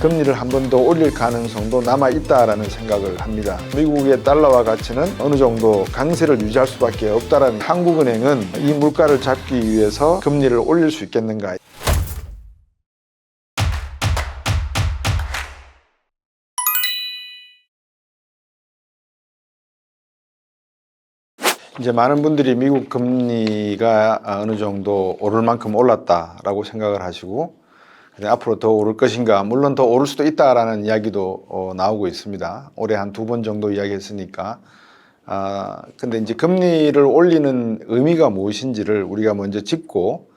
금리를 한 번 더 올릴 가능성도 남아있다라는 생각을 합니다. 미국의 달러화 가치는 어느 정도 강세를 유지할 수밖에 없다라는, 한국은행은 이 물가를 잡기 위해서 금리를 올릴 수 있겠는가. 이제 많은 분들이 미국 금리가 어느 정도 오를 만큼 올랐다라고 생각을 하시고, 앞으로 더 오를 것인가, 물론 더 오를 수도 있다라는 이야기도 나오고 있습니다. 올해 한 2번 정도 이야기했으니까. 근데 이제 금리를 올리는 의미가 무엇인지를 우리가 먼저 짚고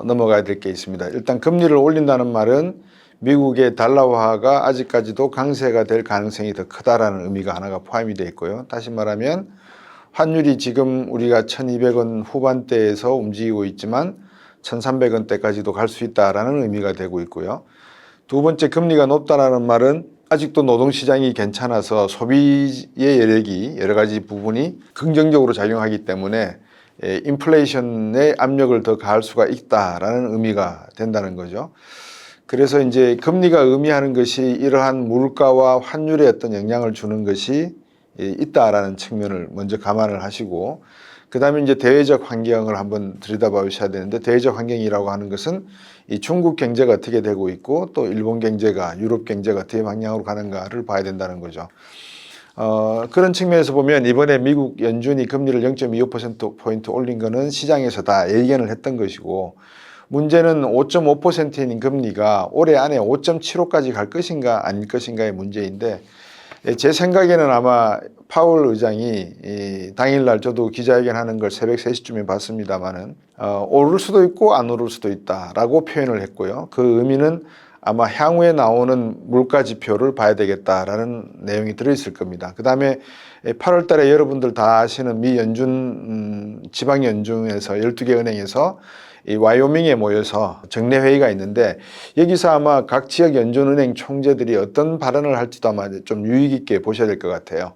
넘어가야 될 게 있습니다. 일단 금리를 올린다는 말은 미국의 달러화가 아직까지도 강세가 될 가능성이 더 크다라는 의미가 하나가 포함이 되어 있고요. 다시 말하면 환율이 지금 우리가 1200원 후반대에서 움직이고 있지만 1300원대까지도 갈 수 있다라는 의미가 되고 있고요. 두 번째, 금리가 높다라는 말은 아직도 노동시장이 괜찮아서 소비의 여력이 여러 가지 부분이 긍정적으로 작용하기 때문에 인플레이션의 압력을 더 가할 수가 있다라는 의미가 된다는 거죠. 그래서 이제 금리가 의미하는 것이 이러한 물가와 환율에 어떤 영향을 주는 것이 있다라는 측면을 먼저 감안을 하시고, 그 다음에 이제 대외적 환경을 한번 들여다보셔야 되는데, 대외적 환경이라고 하는 것은 이 중국 경제가 어떻게 되고 있고 또 일본 경제가, 유럽 경제가 어떻게 방향으로 가는가를 봐야 된다는 거죠. 그런 측면에서 보면 이번에 미국 연준이 금리를 0.25%포인트 올린 거는 시장에서 다 예견을 했던 것이고, 문제는 5.5%인 금리가 올해 안에 5.75까지 갈 것인가 아닐 것인가의 문제인데, 제 생각에는 아마 파월 의장이 당일날 저도 기자회견하는 걸 새벽 3시쯤에 봤습니다마는 오를 수도 있고 안 오를 수도 있다라고 표현을 했고요. 그 의미는 아마 향후에 나오는 물가 지표를 봐야 되겠다라는 내용이 들어있을 겁니다. 그 다음에 8월 달에 여러분들 다 아시는 미 연준, 지방연준에서 12개 은행에서 이 와이오밍에 모여서 정례 회의가 있는데, 여기서 아마 각 지역 연준은행 총재들이 어떤 발언을 할지도 아마 좀 유의 깊게 보셔야 될 것 같아요.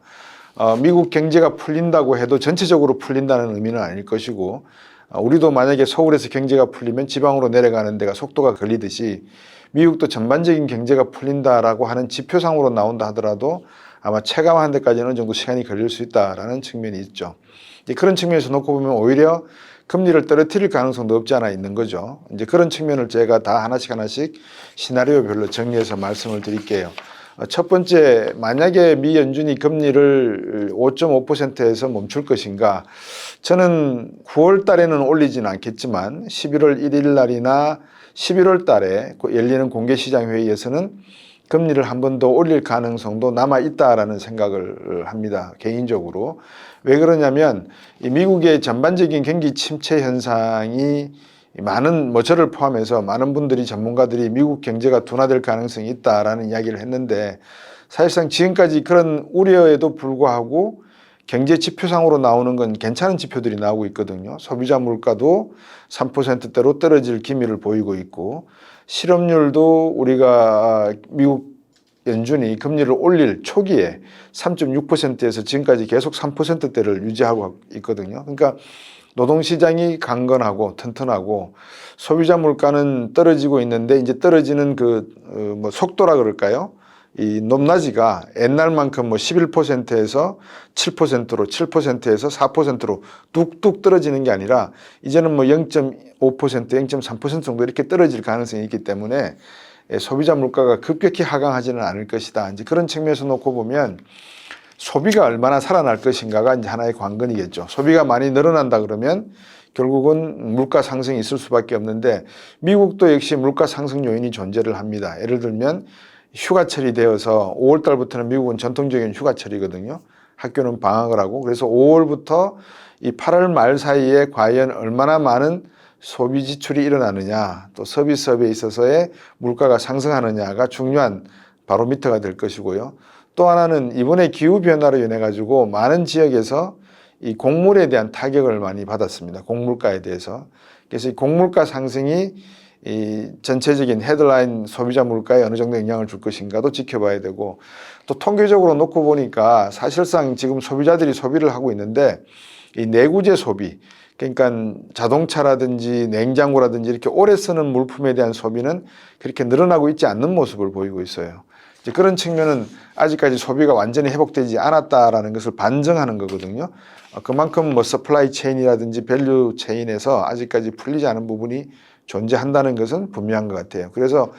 미국 경제가 풀린다고 해도 전체적으로 풀린다는 의미는 아닐 것이고, 우리도 만약에 서울에서 경제가 풀리면 지방으로 내려가는 데가 속도가 걸리듯이 미국도 전반적인 경제가 풀린다라고 하는 지표상으로 나온다 하더라도 아마 체감하는 데까지는 어느 정도 시간이 걸릴 수 있다라는 측면이 있죠. 그런 측면에서 놓고 보면 오히려 금리를 떨어뜨릴 가능성도 없지 않아 있는 거죠. 이제 그런 측면을 제가 다 하나씩 시나리오별로 정리해서 말씀을 드릴게요. 첫 번째, 만약에 미 연준이 금리를 5.5%에서 멈출 것인가? 저는 9월 달에는 올리지는 않겠지만 11월 1일 날이나 11월 달에 열리는 공개시장 회의에서는 금리를 한 번 더 올릴 가능성도 남아있다라는 생각을 합니다. 개인적으로. 왜 그러냐면 이 미국의 전반적인 경기 침체 현상이 많은, 저를 포함해서 많은 분들이, 전문가들이 미국 경제가 둔화될 가능성이 있다라는 이야기를 했는데, 사실상 지금까지 그런 우려에도 불구하고 경제 지표상으로 나오는 건 괜찮은 지표들이 나오고 있거든요. 소비자 물가도 3%대로 떨어질 기미를 보이고 있고, 실업률도 우리가 미국 연준이 금리를 올릴 초기에 3.6%에서 지금까지 계속 3%대를 유지하고 있거든요. 그러니까 노동시장이 강건하고 튼튼하고 소비자 물가는 떨어지고 있는데, 이제 떨어지는 속도라 그럴까요? 이 높낮이가 옛날만큼 11%에서 7%로, 7%에서 4%로 뚝뚝 떨어지는 게 아니라 이제는 0.5%, 0.3% 정도 이렇게 떨어질 가능성이 있기 때문에 소비자 물가가 급격히 하강하지는 않을 것이다. 이제 그런 측면에서 놓고 보면 소비가 얼마나 살아날 것인가가 이제 하나의 관건이겠죠. 소비가 많이 늘어난다 그러면 결국은 물가 상승이 있을 수밖에 없는데, 미국도 역시 물가 상승 요인이 존재를 합니다. 예를 들면 휴가철이 되어서 5월 달부터는 미국은 전통적인 휴가철이거든요. 학교는 방학을 하고, 그래서 5월부터 이 8월 말 사이에 과연 얼마나 많은 소비 지출이 일어나느냐, 또 서비스업에 있어서의 물가가 상승하느냐가 중요한 바로미터가 될 것이고요. 또 하나는 이번에 기후변화로 인해 가지고 많은 지역에서 이 곡물에 대한 타격을 많이 받았습니다. 곡물가에 대해서. 그래서 이 곡물가 상승이 이 전체적인 헤드라인 소비자 물가에 어느 정도 영향을 줄 것인가도 지켜봐야 되고, 또 통계적으로 놓고 보니까 사실상 지금 소비자들이 소비를 하고 있는데 이 내구재 소비, 그러니까 자동차라든지 냉장고라든지 이렇게 오래 쓰는 물품에 대한 소비는 그렇게 늘어나고 있지 않는 모습을 보이고 있어요. 이제 그런 측면은 아직까지 소비가 완전히 회복되지 않았다라는 것을 반증하는 거거든요. 그만큼 뭐 서플라이 체인이라든지 밸류 체인에서 아직까지 풀리지 않은 부분이 존재한다는 것은 분명한 것 같아요. 그래서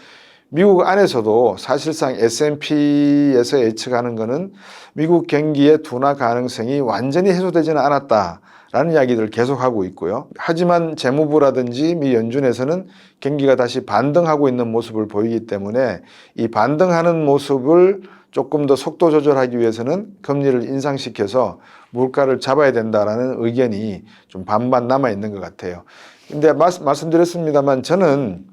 미국 안에서도 사실상 S&P에서 예측하는 것은 미국 경기의 둔화 가능성이 완전히 해소되지는 않았다라는 이야기들을 계속하고 있고요. 하지만 재무부라든지 미 연준에서는 경기가 다시 반등하고 있는 모습을 보이기 때문에 이 반등하는 모습을 조금 더 속도 조절하기 위해서는 금리를 인상시켜서 물가를 잡아야 된다라는 의견이 좀 반반 남아 있는 것 같아요. 근데 말씀드렸습니다만 저는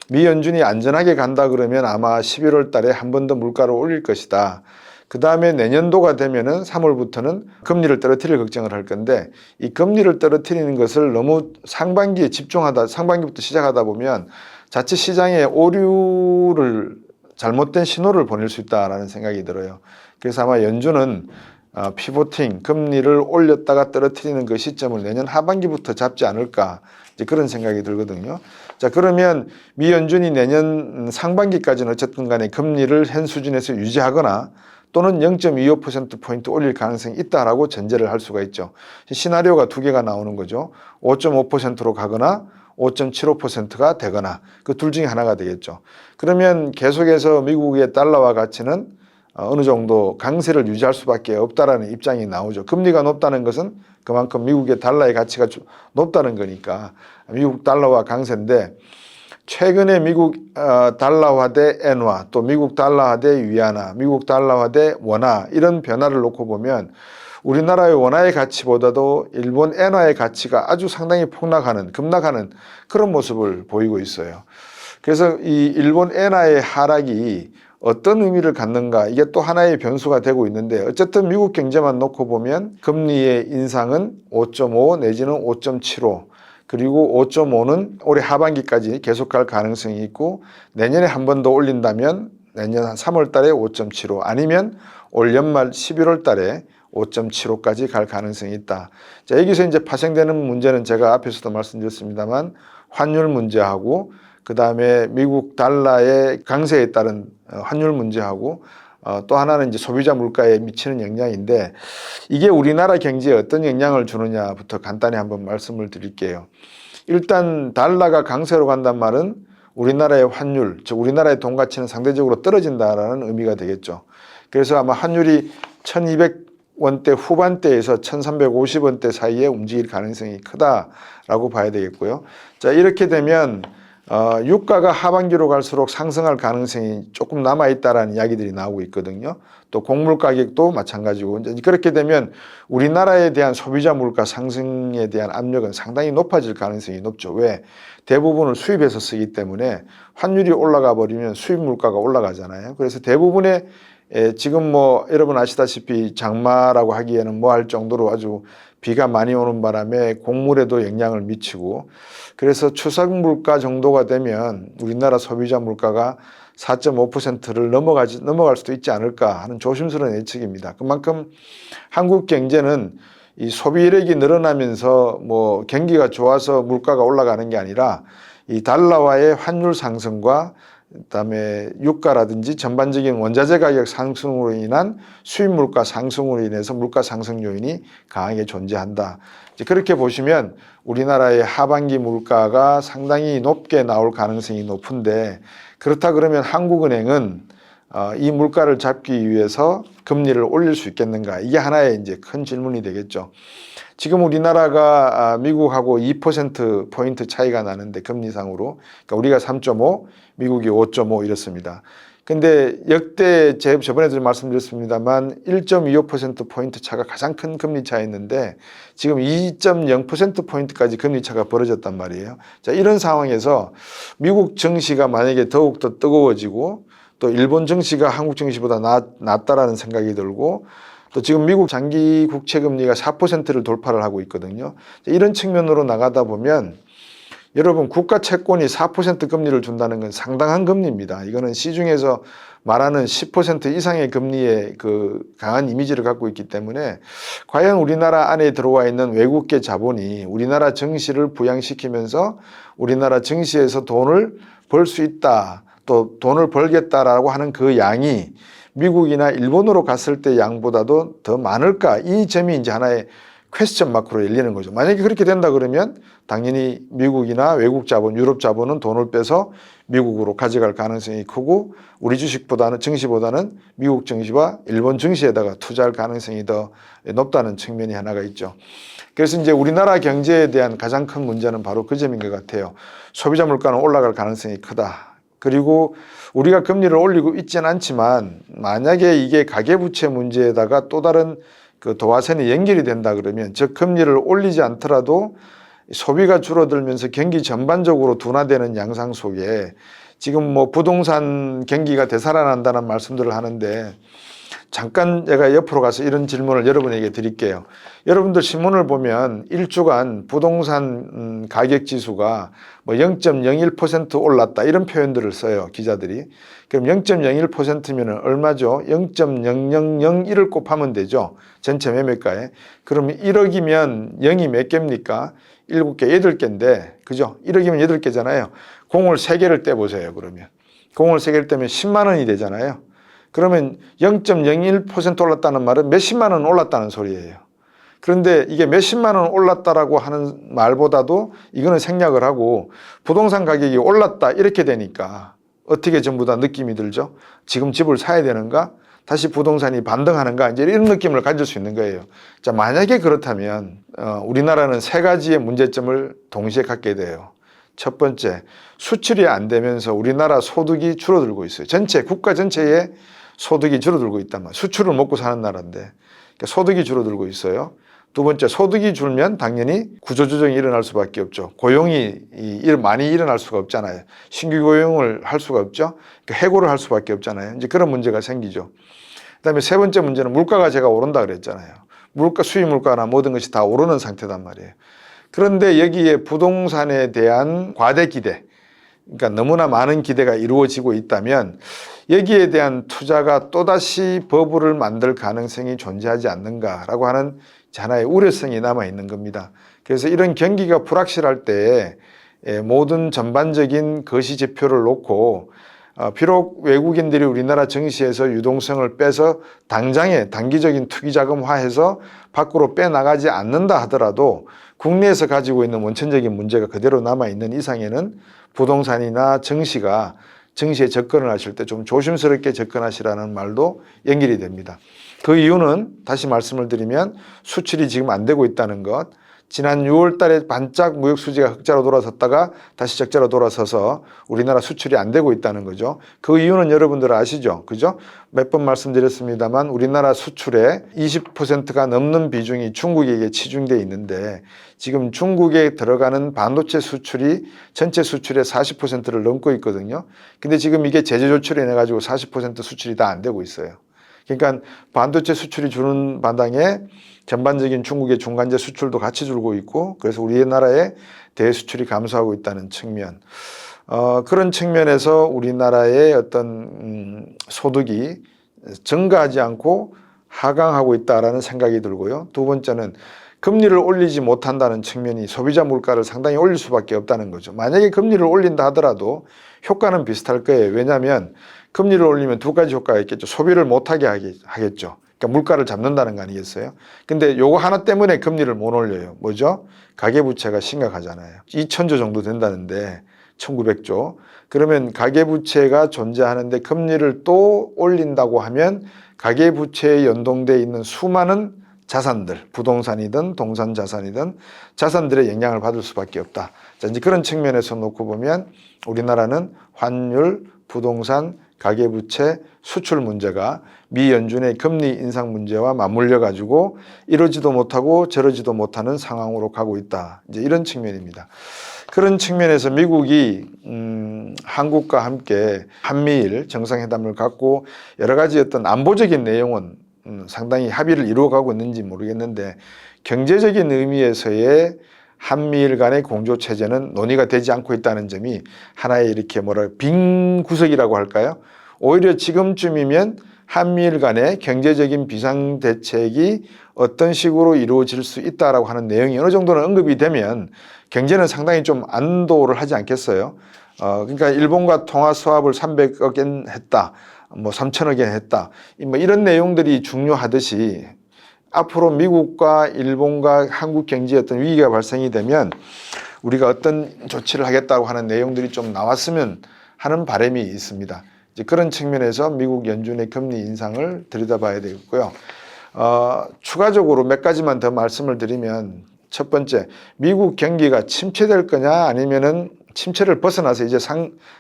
미 연준이 안전하게 간다 그러면 아마 11월 달에 한 번 더 물가를 올릴 것이다. 그 다음에 내년도가 되면은 3월부터는 금리를 떨어뜨릴 걱정을 할 건데 이 금리를 떨어뜨리는 것을 너무 상반기에 집중하다, 상반기부터 시작하다 보면 자칫 시장에 오류를 잘못된 신호를 보낼 수 있다라는 생각이 들어요. 그래서 아마 연준은 피보팅, 금리를 올렸다가 떨어뜨리는 그 시점을 내년 하반기부터 잡지 않을까 이제 그런 생각이 들거든요. 자, 그러면 미 연준이 내년 상반기까지는 어쨌든 간에 금리를 현 수준에서 유지하거나 또는 0.25%포인트 올릴 가능성이 있다라고 전제를 할 수가 있죠. 시나리오가 두 개가 나오는 거죠. 5.5%로 가거나 5.75%가 되거나 그 둘 중에 하나가 되겠죠. 그러면 계속해서 미국의 달러화 가치는 어느 정도 강세를 유지할 수밖에 없다라는 입장이 나오죠. 금리가 높다는 것은 그만큼 미국의 달러의 가치가 높다는 거니까 미국 달러화 강세인데 최근에 미국 달러화 대 엔화 또 미국 달러화 대 위안화, 미국 달러화 대 원화 이런 변화를 놓고 보면 우리나라의 원화의 가치보다도 일본 엔화의 가치가 아주 상당히 급락하는 그런 모습을 보이고 있어요. 그래서 이 일본 엔화의 하락이 어떤 의미를 갖는가 이게 또 하나의 변수가 되고 있는데 어쨌든 미국 경제만 놓고 보면 금리의 인상은 5.5 내지는 5.75 그리고 5.5는 올해 하반기까지 계속할 가능성이 있고 내년에 한 번 더 올린다면 내년 한 3월 달에 5.75 아니면 올 연말 11월 달에 5.75까지 갈 가능성이 있다. 자, 여기서 이제 파생되는 문제는 제가 앞에서도 말씀드렸습니다만 환율 문제하고 그 다음에 미국 달러의 강세에 따른 환율 문제하고 또 하나는 이제 소비자 물가에 미치는 영향인데 이게 우리나라 경제에 어떤 영향을 주느냐부터 간단히 한번 말씀을 드릴게요. 일단 달러가 강세로 간단 말은 우리나라의 환율, 즉 우리나라의 돈 가치는 상대적으로 떨어진다라는 의미가 되겠죠. 그래서 아마 환율이 1200원대 후반대에서 1350원대 사이에 움직일 가능성이 크다라고 봐야 되겠고요. 자, 이렇게 되면 유가가 하반기로 갈수록 상승할 가능성이 조금 남아있다라는 이야기들이 나오고 있거든요. 또 곡물 가격도 마찬가지고 이제 그렇게 되면 우리나라에 대한 소비자 물가 상승에 대한 압력은 상당히 높아질 가능성이 높죠. 왜? 대부분을 수입해서 쓰기 때문에 환율이 올라가 버리면 수입 물가가 올라가잖아요. 그래서 대부분의 지금 뭐 여러분 아시다시피 장마라고 하기에는 뭐 할 정도로 아주 비가 많이 오는 바람에 곡물에도 영향을 미치고 그래서 추석 물가 정도가 되면 우리나라 소비자 물가가 4.5%를 넘어갈 수도 있지 않을까 하는 조심스러운 예측입니다. 그만큼 한국 경제는 이 소비력이 늘어나면서 뭐 경기가 좋아서 물가가 올라가는 게 아니라 이 달러와의 환율 상승과 그다음에 유가라든지 전반적인 원자재 가격 상승으로 인한 수입 물가 상승으로 인해서 물가 상승 요인이 강하게 존재한다. 이제 그렇게 보시면 우리나라의 하반기 물가가 상당히 높게 나올 가능성이 높은데 그렇다 그러면 한국은행은 이 물가를 잡기 위해서 금리를 올릴 수 있겠는가? 이게 하나의 이제 큰 질문이 되겠죠. 지금 우리나라가 미국하고 2%포인트 차이가 나는데 금리상으로 그러니까 우리가 3.5, 미국이 5.5 이렇습니다. 근데 역대 저번에도 말씀드렸습니다만 1.25%포인트 차가 가장 큰 금리 차였는데 지금 2.0%포인트까지 금리 차가 벌어졌단 말이에요. 자, 이런 상황에서 미국 증시가 만약에 더욱더 뜨거워지고 또 일본 증시가 한국 증시보다 낫다라는 생각이 들고 또 지금 미국 장기 국채 금리가 4%를 돌파를 하고 있거든요. 이런 측면으로 나가다 보면 여러분 국가 채권이 4% 금리를 준다는 건 상당한 금리입니다. 이거는 시중에서 말하는 10% 이상의 금리의 그 강한 이미지를 갖고 있기 때문에 과연 우리나라 안에 들어와 있는 외국계 자본이 우리나라 증시를 부양시키면서 우리나라 증시에서 돈을 벌 수 있다, 또 돈을 벌겠다라고 하는 그 양이 미국이나 일본으로 갔을 때 양보다도 더 많을까? 이 점이 이제 하나의 퀘스천 마크로 열리는 거죠. 만약에 그렇게 된다 그러면 당연히 미국이나 외국 자본, 유럽 자본은 돈을 빼서 미국으로 가져갈 가능성이 크고 우리 주식보다는 증시보다는 미국 증시와 일본 증시에다가 투자할 가능성이 더 높다는 측면이 하나가 있죠. 그래서 이제 우리나라 경제에 대한 가장 큰 문제는 바로 그 점인 것 같아요. 소비자 물가는 올라갈 가능성이 크다. 그리고 우리가 금리를 올리고 있지는 않지만 만약에 이게 가계부채 문제에다가 또 다른 그 도화선이 연결이 된다 그러면 즉 금리를 올리지 않더라도 소비가 줄어들면서 경기 전반적으로 둔화되는 양상 속에 지금 뭐 부동산 경기가 되살아난다는 말씀들을 하는데 잠깐 제가 옆으로 가서 이런 질문을 여러분에게 드릴게요. 여러분들 신문을 보면 일주간 부동산 가격 지수가 뭐 0.01% 올랐다 이런 표현들을 써요, 기자들이. 그럼 0.01%면 얼마죠? 0.0001을 곱하면 되죠, 전체 매매가에. 그러면 1억이면 0이 몇 개입니까? 7개, 8개인데, 그죠? 1억이면 8개잖아요. 공을 3개를 떼보세요, 그러면. 공을 3개를 떼면 10만 원이 되잖아요. 그러면 0.01% 올랐다는 말은 몇십만 원 올랐다는 소리예요. 그런데 이게 몇십만 원 올랐다라고 하는 말보다도 이거는 생략을 하고 부동산 가격이 올랐다 이렇게 되니까 어떻게 전부 다 느낌이 들죠? 지금 집을 사야 되는가? 다시 부동산이 반등하는가? 이제 이런 느낌을 가질 수 있는 거예요. 자, 만약에 그렇다면 우리나라는 3가지의 문제점을 동시에 갖게 돼요. 첫 번째, 수출이 안 되면서 우리나라 소득이 줄어들고 있어요. 국가 전체의 소득이 줄어들고 있단 말이에요. 수출을 먹고 사는 나라인데 그러니까 소득이 줄어들고 있어요. 두 번째, 소득이 줄면 당연히 구조조정이 일어날 수밖에 없죠. 고용이 많이 일어날 수가 없잖아요. 신규 고용을 할 수가 없죠. 그러니까 해고를 할 수밖에 없잖아요. 이제 그런 문제가 생기죠. 그다음에 세 번째 문제는 물가가 제가 오른다 그랬잖아요. 수입 물가나 모든 것이 다 오르는 상태단 말이에요. 그런데 여기에 부동산에 대한 과대 기대, 그러니까 너무나 많은 기대가 이루어지고 있다면 여기에 대한 투자가 또다시 버블을 만들 가능성이 존재하지 않는가라고 하는 하나의 우려성이 남아있는 겁니다. 그래서 이런 경기가 불확실할 때 모든 전반적인 거시지표를 놓고 비록 외국인들이 우리나라 증시에서 유동성을 빼서 당장에 단기적인 투기자금화해서 밖으로 빼나가지 않는다 하더라도 국내에서 가지고 있는 원천적인 문제가 그대로 남아있는 이상에는 부동산이나 증시에 접근을 하실 때 좀 조심스럽게 접근하시라는 말도 연결이 됩니다. 그 이유는 다시 말씀을 드리면 수출이 지금 안 되고 있다는 것, 지난 6월 달에 반짝 무역 수지가 흑자로 돌아섰다가 다시 적자로 돌아서서 우리나라 수출이 안 되고 있다는 거죠. 그 이유는 여러분들 아시죠? 그죠? 몇 번 말씀드렸습니다만 우리나라 수출의 20%가 넘는 비중이 중국에게 치중되어 있는데 지금 중국에 들어가는 반도체 수출이 전체 수출의 40%를 넘고 있거든요. 근데 지금 이게 제재 조치로 인해 가지고 40% 수출이 다 안 되고 있어요. 그러니까 반도체 수출이 주는 바당에 전반적인 중국의 중간재 수출도 같이 줄고 있고 그래서 우리나라의 대수출이 감소하고 있다는 측면, 그런 측면에서 우리나라의 어떤 소득이 증가하지 않고 하강하고 있다라는 생각이 들고요. 두 번째는 금리를 올리지 못한다는 측면이 소비자 물가를 상당히 올릴 수밖에 없다는 거죠. 만약에 금리를 올린다 하더라도 효과는 비슷할 거예요. 왜냐하면 금리를 올리면 두 가지 효과가 있겠죠. 소비를 못하게 하겠죠. 그러니까 물가를 잡는다는 거 아니겠어요? 근데 요거 하나 때문에 금리를 못 올려요. 뭐죠? 가계부채가 심각하잖아요. 2,000조 정도 된다는데 1,900조. 그러면 가계부채가 존재하는데 금리를 또 올린다고 하면 가계부채에 연동되어 있는 수많은 자산들, 부동산이든 동산 자산이든 자산들의 영향을 받을 수밖에 없다. 자, 이제 그런 측면에서 놓고 보면 우리나라는 환율, 부동산, 가계부채, 수출 문제가 미 연준의 금리 인상 문제와 맞물려 가지고 이러지도 못하고 저러지도 못하는 상황으로 가고 있다. 이제 이런 측면입니다. 그런 측면에서 미국이 한국과 함께 한미일 정상회담을 갖고 여러 가지 어떤 안보적인 내용은 상당히 합의를 이루어가고 있는지 모르겠는데 경제적인 의미에서의 한미일 간의 공조 체제는 논의가 되지 않고 있다는 점이 하나의 이렇게 빈 구석이라고 할까요? 오히려 지금쯤이면 한미일 간의 경제적인 비상대책이 어떤 식으로 이루어질 수 있다라고 하는 내용이 어느 정도는 언급이 되면 경제는 상당히 좀 안도를 하지 않겠어요? 그러니까 일본과 통화 수합을 300억 엔 했다, 3천억 엔 했다, 이런 내용들이 중요하듯이 앞으로 미국과 일본과 한국 경제에 어떤 위기가 발생이 되면 우리가 어떤 조치를 하겠다고 하는 내용들이 좀 나왔으면 하는 바람이 있습니다. 이제 그런 측면에서 미국 연준의 금리 인상을 들여다봐야 되겠고요. 추가적으로 몇 가지만 더 말씀을 드리면, 첫 번째, 미국 경기가 침체될 거냐 아니면은 침체를 벗어나서 이제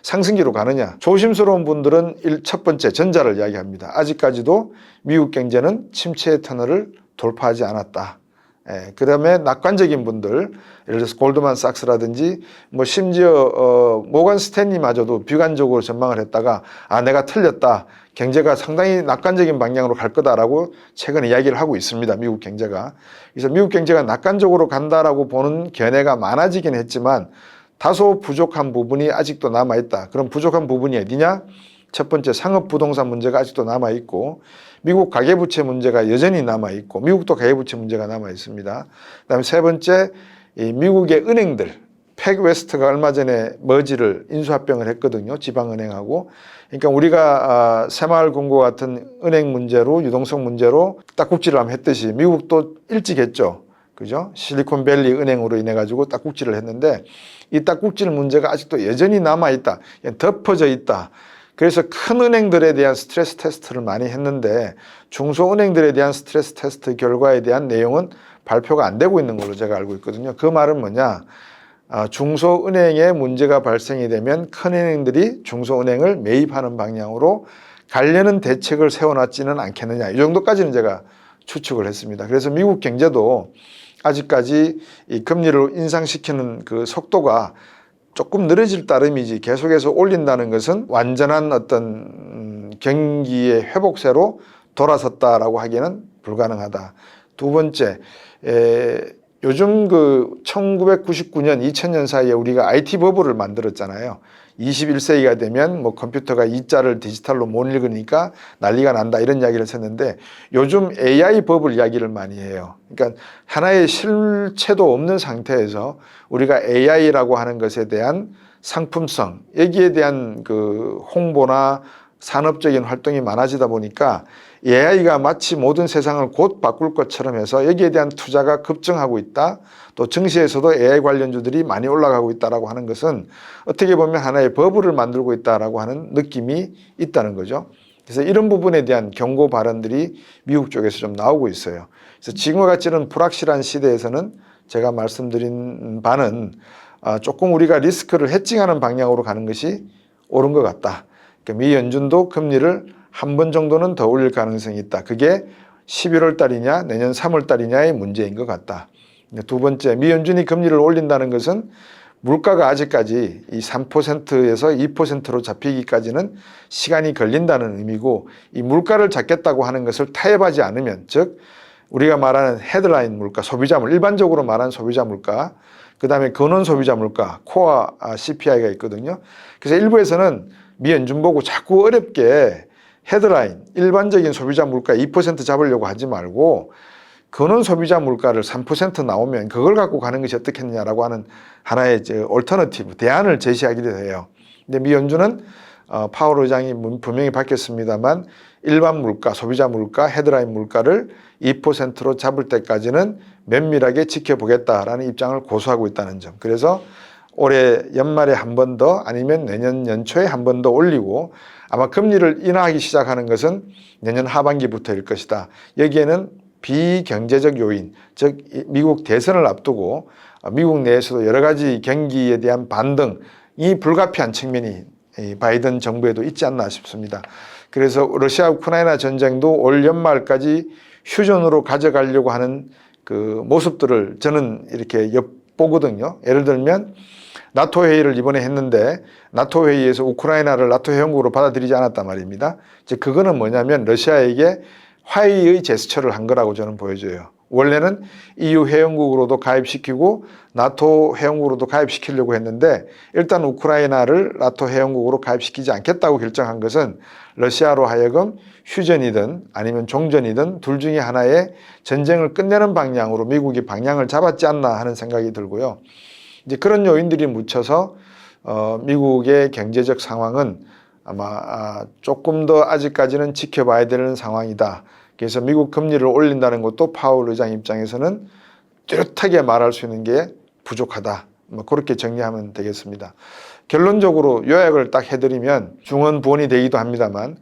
상승기로 가느냐. 조심스러운 분들은 첫 번째 전자를 이야기합니다. 아직까지도 미국 경제는 침체의 터널을 돌파하지 않았다. 그 다음에 낙관적인 분들, 예를 들어서 골드만삭스라든지 심지어 모건 스탠리마저도 비관적으로 전망을 했다가 내가 틀렸다, 경제가 상당히 낙관적인 방향으로 갈 거다라고 최근에 이야기를 하고 있습니다. 미국 경제가. 그래서 미국 경제가 낙관적으로 간다라고 보는 견해가 많아지긴 했지만 다소 부족한 부분이 아직도 남아있다. 그럼 부족한 부분이 어디냐? 첫 번째, 상업부동산 문제가 아직도 남아있고, 미국 가계부채 문제가 여전히 남아있고, 미국도 가계부채 문제가 남아있습니다. 그 다음에 세 번째, 미국의 은행들, 팩웨스트가 얼마 전에 머지를 인수합병을 했거든요. 지방은행하고. 그러니까 우리가 새마을금고 같은 은행 문제로, 유동성 문제로 딱국질을 한번 했듯이 미국도 일찍 했죠. 그죠? 실리콘밸리 은행으로 인해 가지고 딱국질을 했는데 이 딱국질 문제가 아직도 여전히 남아있다. 덮어져 있다. 그래서 큰 은행들에 대한 스트레스 테스트를 많이 했는데 중소은행들에 대한 스트레스 테스트 결과에 대한 내용은 발표가 안 되고 있는 걸로 제가 알고 있거든요. 그 말은 뭐냐? 중소은행에 문제가 발생이 되면 큰 은행들이 중소은행을 매입하는 방향으로 가려는 대책을 세워놨지는 않겠느냐. 이 정도까지는 제가 추측을 했습니다. 그래서 미국 경제도 아직까지 이 금리를 인상시키는 그 속도가 조금 느려질 따름이지 계속해서 올린다는 것은 완전한 어떤 경기의 회복세로 돌아섰다라고 하기는 불가능하다. 두 번째, 요즘 1999년, 2000년 사이에 우리가 IT 버블을 만들었잖아요. 21세기가 되면 컴퓨터가 이자를 디지털로 못 읽으니까 난리가 난다, 이런 이야기를 했었는데 요즘 AI 버블 이야기를 많이 해요. 그러니까 하나의 실체도 없는 상태에서 우리가 AI라고 하는 것에 대한 상품성, 여기에 대한 홍보나 산업적인 활동이 많아지다 보니까 AI가 마치 모든 세상을 곧 바꿀 것처럼 해서 여기에 대한 투자가 급증하고 있다. 또 증시에서도 AI 관련주들이 많이 올라가고 있다라고 하는 것은 어떻게 보면 하나의 버블을 만들고 있다라고 하는 느낌이 있다는 거죠. 그래서 이런 부분에 대한 경고 발언들이 미국 쪽에서 좀 나오고 있어요. 그래서 지금과 같이 이런 불확실한 시대에서는 제가 말씀드린 바는 조금 우리가 리스크를 해칭하는 방향으로 가는 것이 옳은 것 같다. 그러니까 미 연준도 금리를 한 번 정도는 더 올릴 가능성이 있다. 그게 11월 달이냐 내년 3월 달이냐의 문제인 것 같다. 두 번째, 미 연준이 금리를 올린다는 것은 물가가 아직까지 이 3%에서 2%로 잡히기까지는 시간이 걸린다는 의미고, 이 물가를 잡겠다고 하는 것을 타협하지 않으면, 즉 우리가 말하는 헤드라인 물가, 소비자 일반적으로 말하는 소비자 물가, 그 다음에 근원 소비자 물가, 코어 CPI가 있거든요. 그래서 일부에서는 미 연준 보고 자꾸 어렵게 헤드라인, 일반적인 소비자 물가 2% 잡으려고 하지 말고 근원 소비자 물가를 3% 나오면 그걸 갖고 가는 것이 어떻겠느냐라고 하는 하나의 얼터너티브, 대안을 제시하기도 해요. 근데 미 연준은 파월 의장이 분명히 밝혔습니다만 일반 물가, 소비자 물가, 헤드라인 물가를 2%로 잡을 때까지는 면밀하게 지켜보겠다라는 입장을 고수하고 있다는 점. 그래서 올해 연말에 한 번 더, 아니면 내년 연초에 한 번 더 올리고, 아마 금리를 인하하기 시작하는 것은 내년 하반기부터일 것이다. 여기에는 비경제적 요인, 즉 미국 대선을 앞두고 미국 내에서도 여러 가지 경기에 대한 반등이 불가피한 측면이 바이든 정부에도 있지 않나 싶습니다. 그래서 러시아 우크라이나 전쟁도 올 연말까지 휴전으로 가져가려고 하는 그 모습들을 저는 이렇게 엿보거든요. 예를 들면 나토 회의를 이번에 했는데 나토 회의에서 우크라이나를 나토 회원국으로 받아들이지 않았단 말입니다. 즉 그거는 뭐냐면 러시아에게 화해의 제스처를 한 거라고 저는 보여져요. 원래는 EU 회원국으로도 가입시키고 나토 회원국으로도 가입시키려고 했는데 일단 우크라이나를 나토 회원국으로 가입시키지 않겠다고 결정한 것은 러시아로 하여금 휴전이든 아니면 종전이든 둘 중에 하나의 전쟁을 끝내는 방향으로 미국이 방향을 잡았지 않나 하는 생각이 들고요. 이제 그런 요인들이 묻혀서 미국의 경제적 상황은 아마 조금 더 아직까지는 지켜봐야 되는 상황이다. 그래서 미국 금리를 올린다는 것도 파월 의장 입장에서는 뚜렷하게 말할 수 있는 게 부족하다. 그렇게 정리하면 되겠습니다. 결론적으로 요약을 딱 해드리면 중원 부원이 되기도 합니다만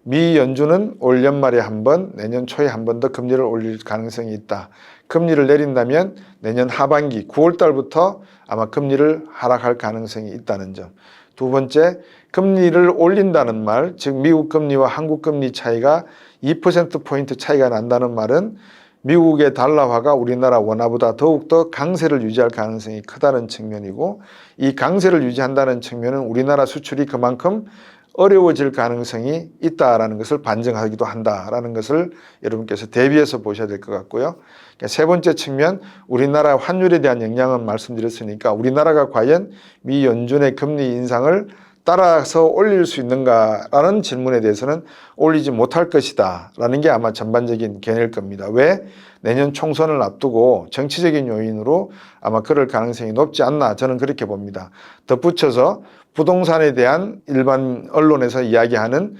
미 연준은 올 연말에 한 번, 내년 초에 한 번 더 금리를 올릴 가능성이 있다. 금리를 내린다면 내년 하반기 9월 달부터 아마 금리를 하락할 가능성이 있다는 점. 두 번째, 금리를 올린다는 말, 즉 미국 금리와 한국 금리 차이가 2%포인트 차이가 난다는 말은 미국의 달러화가 우리나라 원화보다 더욱더 강세를 유지할 가능성이 크다는 측면이고, 이 강세를 유지한다는 측면은 우리나라 수출이 그만큼 어려워질 가능성이 있다라는 것을 반증하기도 한다라는 것을 여러분께서 대비해서 보셔야 될 것 같고요. 세 번째 측면, 우리나라 환율에 대한 영향은 말씀드렸으니까 우리나라가 과연 미 연준의 금리 인상을 따라서 올릴 수 있는가라는 질문에 대해서는 올리지 못할 것이다 라는 게 아마 전반적인 견해일 겁니다. 왜? 내년 총선을 앞두고 정치적인 요인으로 아마 그럴 가능성이 높지 않나 저는 그렇게 봅니다. 덧붙여서 부동산에 대한 일반 언론에서 이야기하는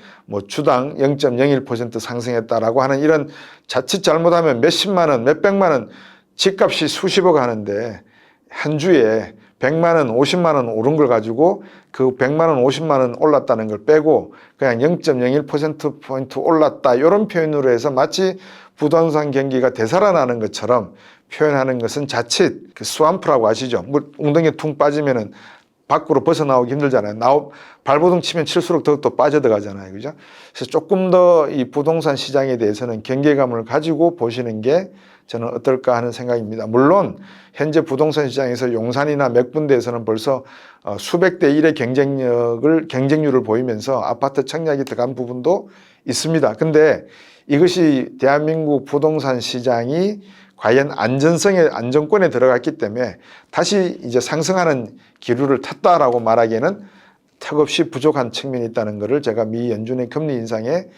주당 0.01% 상승했다라고 하는 이런 자칫 잘못하면 몇십만 원, 몇백만 원 집값이 수십억 하는데 한 주에 100만 원, 50만 원 오른 걸 가지고 그 100만 원, 50만 원 올랐다는 걸 빼고 그냥 0.01%포인트 올랐다 이런 표현으로 해서 마치 부동산 경기가 되살아나는 것처럼 표현하는 것은 자칫 그 스왑프라고 아시죠? 물 웅덩이에 퉁 빠지면은 밖으로 벗어나오기 힘들잖아요. 발버둥 치면 칠수록 더욱더 빠져들어가잖아요. 그죠? 그래서 조금 더 이 부동산 시장에 대해서는 경계감을 가지고 보시는 게 저는 어떨까 하는 생각입니다. 물론 현재 부동산 시장에서 용산이나 몇 군데에서는 벌써 수백 대 1의 경쟁률을 보이면서 아파트 청약이 들어간 부분도 있습니다. 근데 이것이 대한민국 부동산 시장이 과연 안정권에 들어갔기 때문에 다시 이제 상승하는 기류를 탔다라고 말하기에는 턱없이 부족한 측면이 있다는 것을 제가 미 연준의 금리 인상의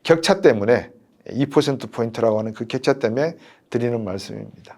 격차 때문에 2%포인트라고 하는 그 격차 때문에 드리는 말씀입니다.